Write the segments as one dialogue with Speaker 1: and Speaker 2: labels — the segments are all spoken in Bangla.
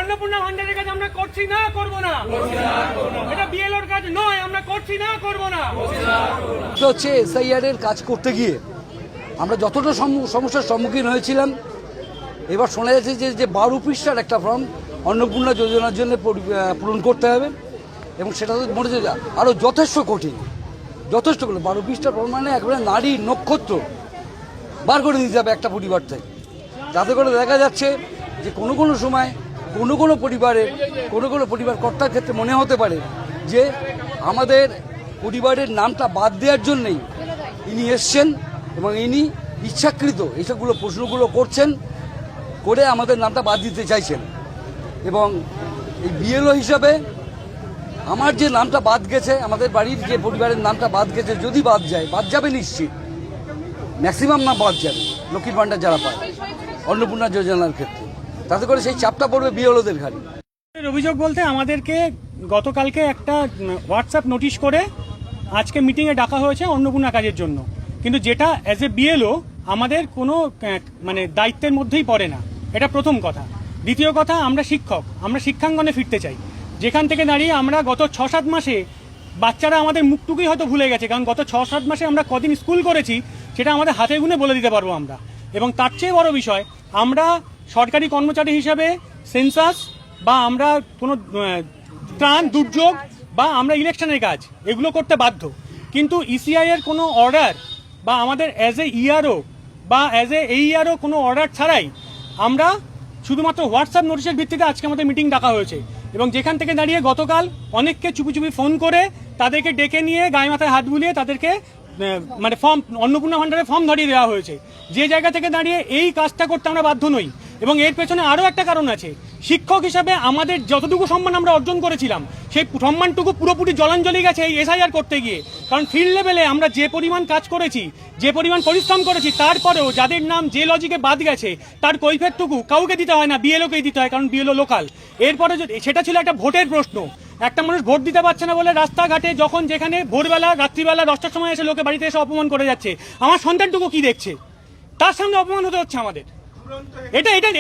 Speaker 1: অন্নপূর্ণা ভান্ডারের কাজ আমরা করছি না, করব না। এটা বিএলওর কাজ নয়, আমরা করছি না, করব না।
Speaker 2: হচ্ছে এসআইআর এর কাজ করতে গিয়ে আমরা যতটা সমস্যার সম্মুখীন হয়েছিলাম, এবার শোনা যাচ্ছে যে 12 পৃষ্ঠার একটা ফর্ম অন্নপূর্ণা যোজনার জন্য পূরণ করতে হবে, এবং সেটা মনে হচ্ছে আরও যথেষ্ট কঠিন, যথেষ্ট কঠিন। 12 পৃষ্ঠার ফর্ম মানে একেবারে নারী নক্ষত্র বার করে দিতে হবে একটা পরিবার থেকে, যাতে করে দেখা যাচ্ছে যে কোনো সময় কোনো পরিবার কর্তার ক্ষেত্রে মনে হতে পারে যে আমাদের পরিবারের নামটা বাদ দেওয়ার জন্যই ইনি এসছেন এবং ইনি ইচ্ছাকৃত এইসবগুলো প্রশ্নগুলো করছেন, করে আমাদের নামটা বাদ দিতে চাইছেন। এবং এই বিএলও হিসাবে আমার যে নামটা বাদ গেছে, আমাদের বাড়ির যে পরিবারের নামটা বাদ গেছে, যদি বাদ যাবে নিশ্চিত, ম্যাক্সিমাম না বাদ যাবে লক্ষ্মীর ভাণ্ডার যারা পায় অন্নপূর্ণা যোজনার ক্ষেত্রে, তাতে করে সেই চাপটা পড়বে বিএলওদের ঘাড়ে।
Speaker 1: অভিযোগ বলতে আমাদেরকে গতকালকে একটা হোয়াটসঅ্যাপ নোটিশ করে আজকে মিটিংয়ে ডাকা হয়েছে অন্নপূর্ণা কাজের জন্য, কিন্তু যেটা অ্যাজ এ বিএলও আমাদের কোনো দায়িত্বের মধ্যেই পড়ে না। এটা প্রথম কথা। দ্বিতীয় কথা, আমরা শিক্ষক, আমরা শিক্ষাঙ্গনে ফিরতে চাই, যেখান থেকে দাঁড়িয়ে আমরা গত 6-7 মাসে বাচ্চারা আমাদের মুখটুকুই হয়তো ভুলে গেছে, কারণ গত 6-7 মাসে আমরা কদিন স্কুল করেছি সেটা আমাদের হাতে গুনে বলে দিতে পারবো আমরা। এবং তার চেয়ে বড় বিষয়, আমরা সরকারি কর্মচারী হিসাবে সেন্সাস বা আমরা কোনো ত্রাণ দুর্যোগ বা আমরা ইলেকশনের কাজ এগুলো করতে বাধ্য, কিন্তু ইসিআই এর কোনো অর্ডার বা আমাদের অ্যাজ এ ইআরও বা অ্যাজ এ এইআরও কোনো অর্ডার ছাড়াই আমরা শুধুমাত্র হোয়াটসঅ্যাপ নোটিশের ভিত্তিতে আজকে আমাদের মিটিং ডাকা হয়েছে। এবং যেখান থেকে দাঁড়িয়ে গতকাল অনেককে চুপি ফোন করে তাদেরকে ডেকে নিয়ে গায়ে মাথায় হাত বুলিয়ে তাদেরকে ফর্ম অন্নপূর্ণা ভান্ডারের ফর্ম ধরিয়ে দেওয়া হয়েছে, যে জায়গা থেকে দাঁড়িয়ে এই কাজটা করতে আমরা বাধ্য নই। এবং এর পেছনে আরও একটা কারণ আছে, শিক্ষক হিসাবে আমাদের যতটুকু সম্মান আমরা অর্জন করেছিলাম সেই সম্মানটুকু পুরোপুরি জলাঞ্জলি গেছে এই এসআইআর করতে গিয়ে। কারণ ফিল্ড লেভেলে আমরা যে পরিমাণ কাজ করেছি, যে পরিমাণ পরিশ্রম করেছি, তারপরেও যাদের নাম যে লজিকে বাদ গেছে তার কৈফিয়তটুকু কাউকে দিতে হয় না, বিএলওকেই দিতে হয়, কারণ বিএলও লোকাল। এরপরে সেটা ছিল একটা ভোটের প্রশ্ন, একটা মানুষ ভোট দিতে পারছে না বলে রাস্তাঘাটে যখন যেখানে ভোরবেলা রাত্রিবেলা 10টার সময় এসে লোকে বাড়িতে এসে অপমান করে যাচ্ছে, আমার সন্তানটুকু কি দেখছে, তার সামনে অপমান হতে হচ্ছে আমাদের।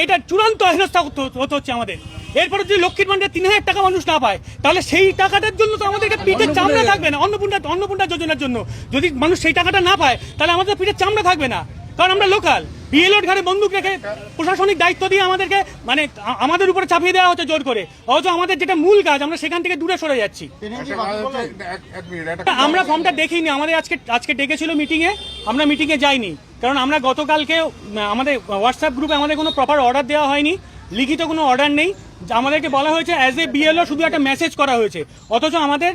Speaker 1: এটা চূড়ান্ত হেনস্থা হতে হচ্ছে আমাদের। এরপরে যদি লক্ষ্মীর ভান্ডার 3000 টাকা মানুষ না পায়, তাহলে সেই টাকাটার জন্য তো আমাদেরকে পিঠের চামড়া থাকবে না। অন্নপূর্ণা যোজনার জন্য যদি মানুষ সেই টাকাটা না পায়, তাহলে আমাদের পিঠের চামড়া থাকবে না, কারণ আমরা লোকাল। বিএলওর ঘাড়ে বন্দুক রেখে প্রশাসনিক দায়িত্ব দিয়ে আমাদেরকে আমাদের উপরে চাপিয়ে দেওয়া হচ্ছে জোর করে, অথচ আমাদের যেটা মূল কাজ আমরা সেখান থেকে দূরে সরে যাচ্ছি। আমরা ফর্মটা দেখিনি, আমাদের আজকে ডেকেছিল মিটিংয়ে, আমরা মিটিংয়ে যাইনি, কারণ আমরা গতকালকে আমাদের হোয়াটসঅ্যাপ গ্রুপে আমাদের কোনো প্রপার অর্ডার দেওয়া হয়নি, লিখিত কোনো অর্ডার নেই। আমাদেরকে বলা হয়েছে অ্যাজ এ বিএলও শুধু একটা মেসেজ করা হয়েছে, অথচ আমাদের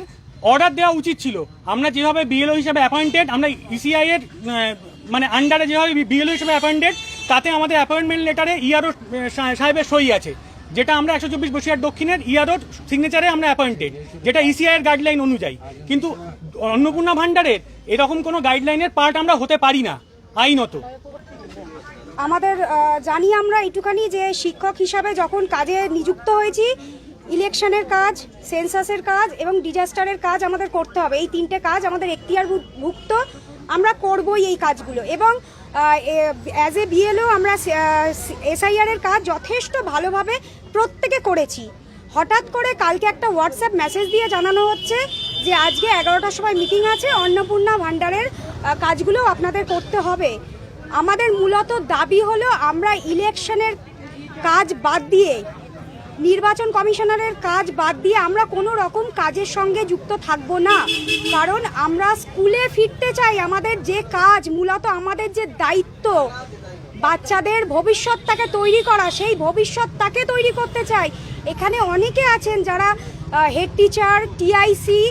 Speaker 1: অর্ডার দেওয়া উচিত ছিল। আমরা যেভাবে বিএলও হিসাবে অ্যাপয়েন্টেড, আমরা ইসিআই এর আন্ডারে যেভাবে বিএলও হিসেবে অ্যাপয়েন্টেড, তাতে আমাদের অ্যাপয়েন্টমেন্ট লেটারে ইআরও সাহেবের সই আছে, যেটা আমরা 124 বসিরহাট দক্ষিণের ইআরও সিগনেচারে আমরা অ্যাপয়েন্টেড, যেটা ইসিআই এর গাইডলাইন অনুযায়ী। কিন্তু অন্নপূর্ণা ভান্ডারের এরকম কোনো গাইডলাইনের পার্ট আমরা হতে পারি না আইনত।
Speaker 3: আমাদের জানি আমরা একটুখানি যে শিক্ষক হিসাবে যখন কাজে নিযুক্ত হয়েছি, ইলেকশনের কাজ, সেন্সাসের কাজ এবং ডিজাস্টারের কাজ আমাদের করতে হবে। এই 3টে কাজ আমাদের এখতিয়ারভুক্ত, আমরা করবই এই কাজগুলো। এবং অ্যাজ এ বিএলও আমরা এসআইআর এর কাজ যথেষ্ট ভালোভাবে প্রত্যেকে করেছি। হঠাৎ করে কালকে একটা হোয়াটসঅ্যাপ মেসেজ দিয়ে জানানো হচ্ছে যে আজকে 11টার সময় মিটিং আছে, অন্নপূর্ণা ভান্ডারের কাজগুলো আপনাদের করতে হবে। আমাদের মূলত দাবি হলো আমরা ইলেকশনের কাজ বাদ দিয়ে, নির্বাচন কমিশনারের কাজ বাদ দিয়ে আমরা কোনো রকম কাজের সঙ্গে যুক্ত থাকব না, কারণ আমরা স্কুলে ফিরতে চাই। আমাদের যে কাজ, মূলত আমাদের যে দায়িত্ব বাচ্চাদের ভবিষ্যৎটাকে তৈরি করা, সেই ভবিষ্যৎটাকে তৈরি করতে চাই। এখানে অনেকে আছেন যারা head teacher, TIC,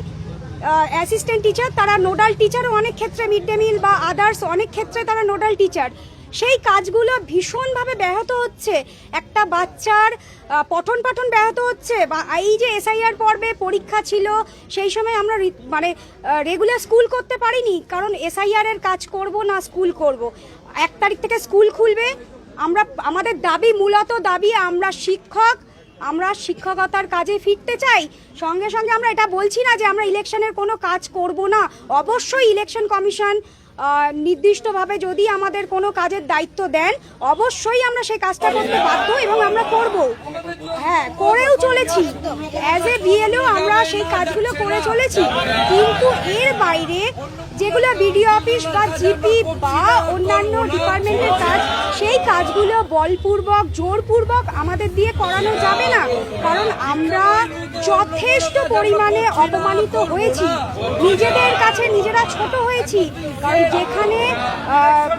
Speaker 3: assistant teacher, তারা নোডাল টিচারও অনেক ক্ষেত্রে, মিড ডে মিল বা আদার্স অনেক ক্ষেত্রে তারা নোডাল টিচার। সেই কাজগুলো ভীষণভাবে ব্যাহত হচ্ছে, একটা বাচ্চার পঠন পাঠন ব্যাহত হচ্ছে। বা এই যে এসআইআর পর্বে পরীক্ষা ছিল, সেই সময় আমরা রেগুলার স্কুল করতে পারিনি, কারণ এসআইআর এর কাজ করব না স্কুল করব। 1 তারিখ থেকে স্কুল খুলবে। আমাদের দাবি, মূলত দাবি আমরা শিক্ষক, আমরা শিক্ষকতার কাজে ফিরতে চাই। সঙ্গে সঙ্গে আমরা এটা বলছি না যে আমরা ইলেকশনের কোনো কাজ করব না। অবশ্যই ইলেকশন কমিশন নির্দিষ্টভাবে যদি আমাদের কোনো কাজের দায়িত্ব দেন, অবশ্যই আমরা সেই কাজটা করতে বাধ্য এবং আমরা করব। হ্যাঁ। হ্যাঁ করেও চলেছি, অ্যাজ এ বিএলও আমরা সেই কাজগুলো করে চলেছি, কিন্তু এর বাইরে যেগুলো বিডিও অফিস বা জিপি বা অন্যান্য ডিপার্টমেন্টের কাজ, সেই কাজগুলো বলপূর্বক জোরপূর্বক আমাদের দিয়ে করানো যাবে না, কারণ আমরা যথেষ্ট পরিমাণে অপমানিত হয়েছি, নিজেদের কাছে নিজেরা ছোট হয়েছি, কারণ যেখানে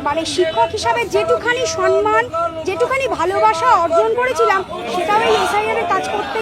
Speaker 3: মানে শিক্ষক হিসাবে যেটুখানি সম্মান যেটুখানি ভালোবাসা অর্জন করেছিলাম সেটাও এই এসআইআর এর কাজ করতে